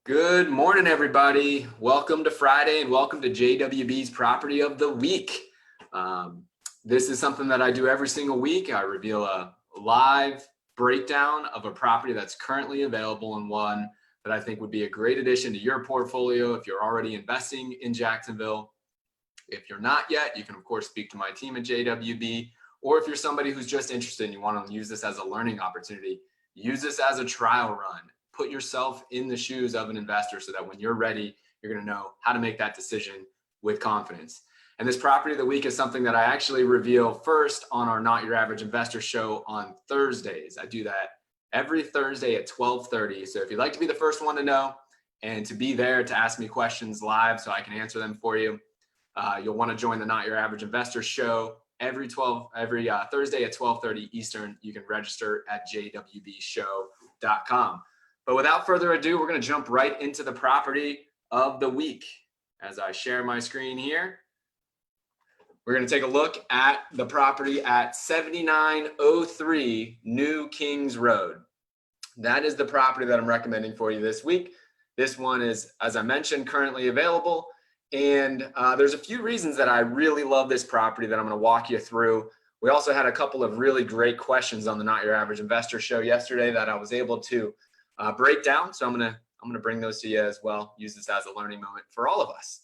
Good morning, everybody. Welcome to Friday and welcome to JWB's Property of the Week. This is something that I do every single week. I reveal a live breakdown of a property that's currently available and one that I think would be a great addition to your portfolio if you're already investing in Jacksonville. If you're not yet, you can, of course, speak to my team at JWB, or if you're somebody who's just interested and you want to use this as a learning opportunity, use this as a trial run. Put yourself in the shoes of an investor so that when you're ready, you're going to know how to make that decision with confidence. And this property of the week is something that I actually reveal first on our Not Your Average Investor show on Thursdays. I do that every Thursday at 12:30. So if you'd like to be the first one to know and to be there to ask me questions live so I can answer them for you, you'll want to join the Not Your Average Investor show every Thursday at 12:30 Eastern. You can register at jwbshow.com. But without further ado, we're going to jump right into the property of the week. As I share my screen here, we're going to take a look at the property at 7903 New Kings Road. That is the property that I'm recommending for you this week. This one is, as I mentioned, currently available. And there's a few reasons that I really love this property that I'm going to walk you through. We also had a couple of really great questions on the Not Your Average Investor show yesterday that I was able to break down. So I'm gonna bring those to you as well. Use this as a learning moment for all of us.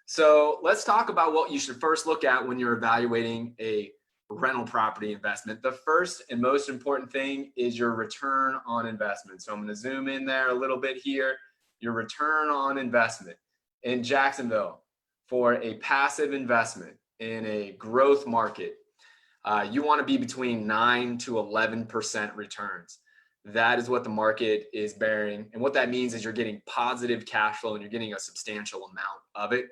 So let's talk about what you should first look at when you're evaluating a rental property investment. The first and most important thing is your return on investment. So I'm going to zoom in there a little bit here. Your return on investment in Jacksonville for a passive investment in a growth market, you want to be between 9 to 11% returns. That is what the market is bearing. And what that means is you're getting positive cash flow and you're getting a substantial amount of it.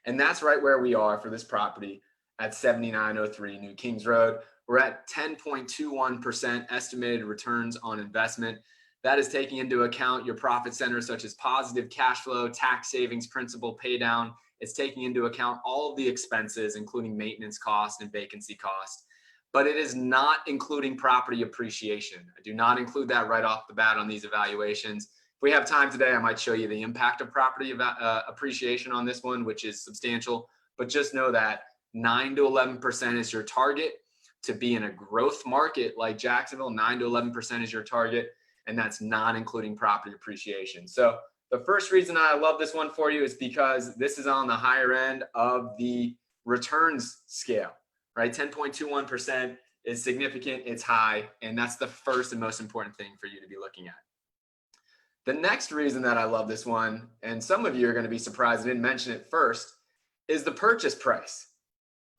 And that's right where we are for this property at 7903 New Kings Road. We're at 10.21% estimated returns on investment. That is taking into account your profit centers such as positive cash flow, tax savings, principal pay down. It's taking into account all of the expenses, including maintenance cost and vacancy cost. But it is not including property appreciation. I do not include that right off the bat on these evaluations. If we have time today, I might show you the impact of property appreciation on this one, which is substantial. But just know that 9 to 11% is your target to be in a growth market like Jacksonville. 9 to 11% is your target, and that's not including property appreciation. So the first reason I love this one for you is because this is on the higher end of the returns scale. Right, 10.21% is significant, it's high, and that's the first and most important thing for you to be looking at. The next reason that I love this one, and some of you are going to be surprised I didn't mention it first, is the purchase price.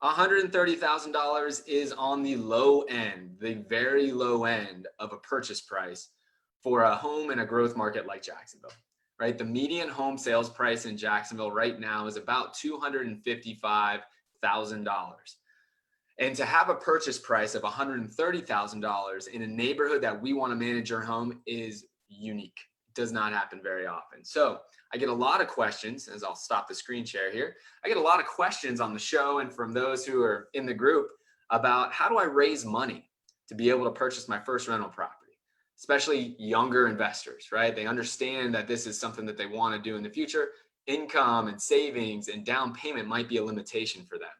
$130,000 is on the low end, the very low end of a purchase price for a home in a growth market like Jacksonville. Right, the median home sales price in Jacksonville right now is about $255,000. And to have a purchase price of $130,000 in a neighborhood that we want to manage your home is unique. It does not happen very often. So I get a lot of questions, as I'll stop the screen share here. I get a lot of questions on the show and from those who are in the group about how do I raise money to be able to purchase my first rental property, especially younger investors, right? They understand that this is something that they want to do in the future. Income and savings and down payment might be a limitation for them.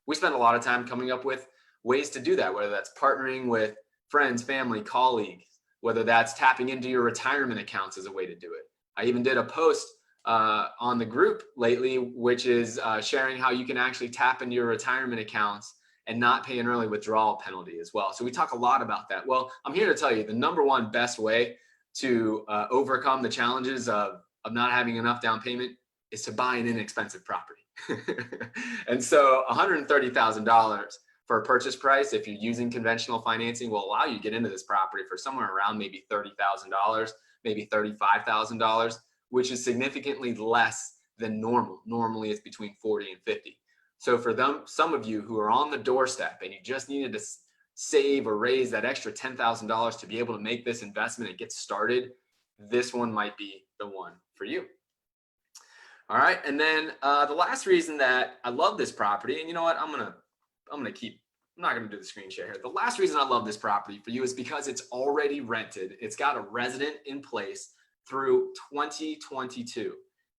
We spend a lot of time coming up with ways to do that, whether that's partnering with friends, family, colleagues, whether that's tapping into your retirement accounts as a way to do it. I even did a post on the group lately, which is sharing how you can actually tap into your retirement accounts and not pay an early withdrawal penalty as well. So we talk a lot about that. Well, I'm here to tell you the number one best way to overcome the challenges of not having enough down payment is to buy an inexpensive property. And so $130,000 for a purchase price, if you're using conventional financing, will allow you to get into this property for somewhere around maybe $30,000, maybe $35,000, which is significantly less than normal. Normally it's between 40 and 50. So for some of you who are on the doorstep and you just needed to save or raise that extra $10,000 to be able to make this investment and get started, this one might be the one for you. All right, and then the last reason that I love this property, and you know what, I'm not gonna do the screen share here. The last reason I love this property for you is because it's already rented. It's got a resident in place through 2022.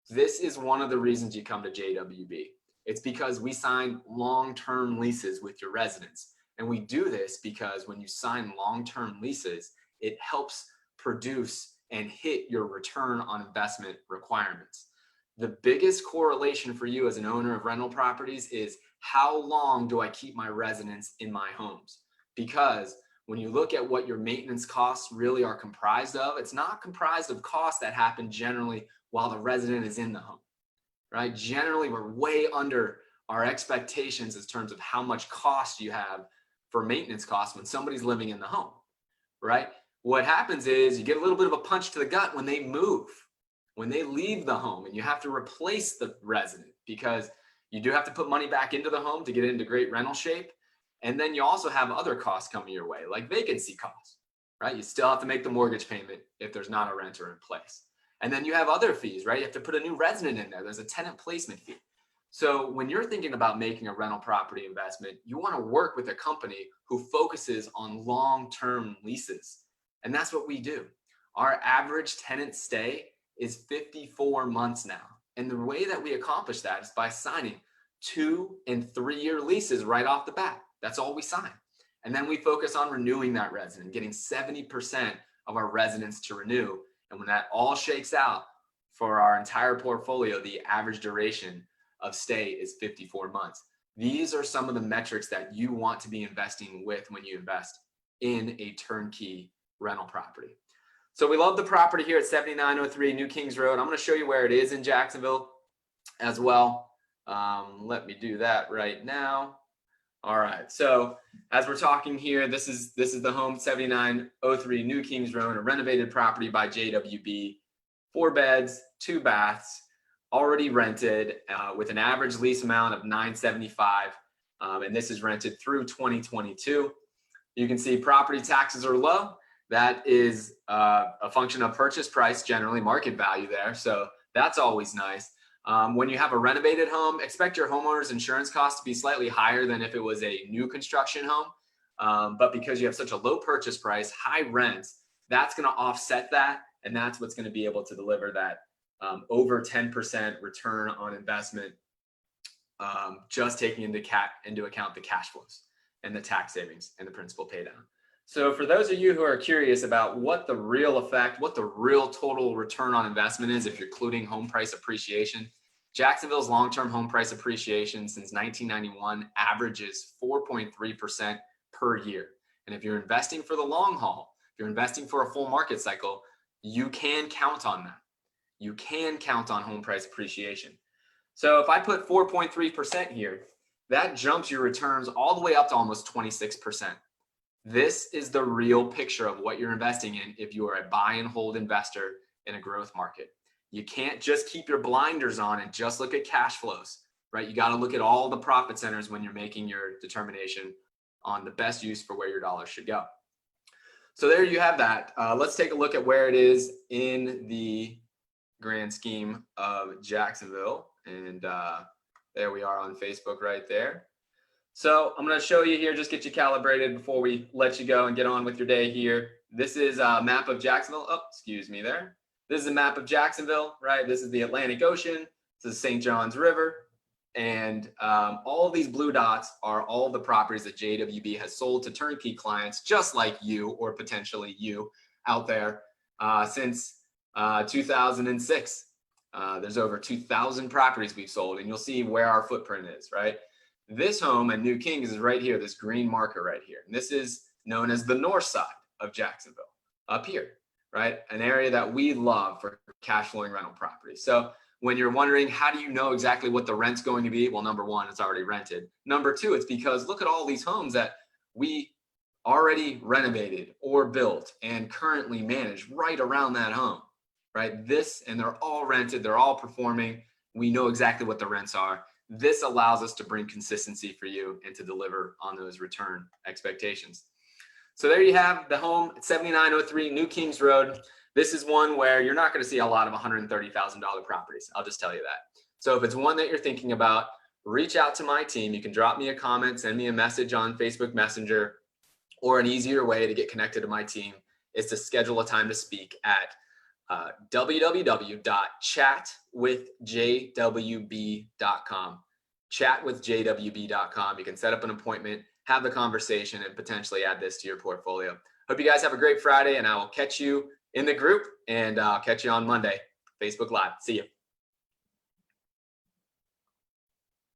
This is one of the reasons you come to JWB. It's because we sign long-term leases with your residents. And we do this because when you sign long-term leases, it helps produce and hit your return on investment requirements. The biggest correlation for you as an owner of rental properties is how long do I keep my residents in my homes? Because when you look at what your maintenance costs really are comprised of, it's not comprised of costs that happen generally while the resident is in the home, right? Generally, we're way under our expectations in terms of how much cost you have for maintenance costs when somebody's living in the home, right? What happens is you get a little bit of a punch to the gut when they move, when they leave the home, and you have to replace the resident because you do have to put money back into the home to get it into great rental shape. And then you also have other costs coming your way, like vacancy costs, right? You still have to make the mortgage payment if there's not a renter in place. And then you have other fees, right? You have to put a new resident in there. There's a tenant placement fee. So when you're thinking about making a rental property investment, you want to work with a company who focuses on long-term leases. And that's what we do. Our average tenant stay is 54 months now. And the way that we accomplish that is by signing 2- and 3-year leases right off the bat. That's all we sign. And then we focus on renewing that resident, getting 70% of our residents to renew. And when that all shakes out for our entire portfolio, the average duration of stay is 54 months. These are some of the metrics that you want to be investing with when you invest in a turnkey rental property. So we love the property here at 7903 New Kings Road. I'm going to show you where it is in Jacksonville as well. Let me do that right now. All right, so as we're talking here, this is the home, 7903 New Kings Road, a renovated property by JWB, 4 beds, 2 baths, already rented with an average lease amount of $975, and this is rented through 2022. You can see property taxes are low. That is a function of purchase price, generally market value there, so that's always nice. When you have a renovated home, expect your homeowner's insurance costs to be slightly higher than if it was a new construction home. But because you have such a low purchase price, high rents, that's going to offset that. And that's what's going to be able to deliver that over 10% return on investment, just taking into account the cash flows and the tax savings and the principal pay down. So for those of you who are curious about what the real effect, what the real total return on investment is, if you're including home price appreciation, Jacksonville's long-term home price appreciation since 1991 averages 4.3% per year. And if you're investing for the long haul, if you're investing for a full market cycle, you can count on that. You can count on home price appreciation. So if I put 4.3% here, that jumps your returns all the way up to almost 26%. This is the real picture of what you're investing in if you are a buy and hold investor in a growth market. You can't just keep your blinders on and just look at cash flows, right? You got to look at all the profit centers when you're making your determination on the best use for where your dollars should go. So there you have that. Let's take a look at where it is in the grand scheme of Jacksonville. And there we are on Facebook right there. So I'm going to show you here, just get you calibrated before we let you go and get on with your day here. This is a map of Jacksonville. Oh, excuse me there. This is a map of Jacksonville, right? This is the Atlantic Ocean. This is St. Johns River. And all of these blue dots are all the properties that JWB has sold to turnkey clients, just like you or potentially you out there since 2006. There's over 2,000 properties we've sold, and you'll see where our footprint is, right? This home at New Kings is right here, this green marker right here. And this is known as the north side of Jacksonville, up here, right? An area that we love for cash flowing rental properties. So when you're wondering, how do you know exactly what the rent's going to be? Well, number one, it's already rented. Number two, it's because look at all these homes that we already renovated or built and currently manage right around that home, right? And they're all rented, they're all performing. We know exactly what the rents are. This allows us to bring consistency for you and to deliver on those return expectations. So there you have the home at 7903 New Kings Road. This is one where you're not going to see a lot of $130,000 properties. I'll just tell you that. So if it's one that you're thinking about, reach out to my team. You can drop me a comment, send me a message on Facebook Messenger, or an easier way to get connected to my team is to schedule a time to speak at www.chatwithjwb.com. Chatwithjwb.com. You can set up an appointment, have the conversation, and potentially add this to your portfolio. Hope you guys have a great Friday, and I will catch you in the group, and I'll catch you on Monday, Facebook Live. See you.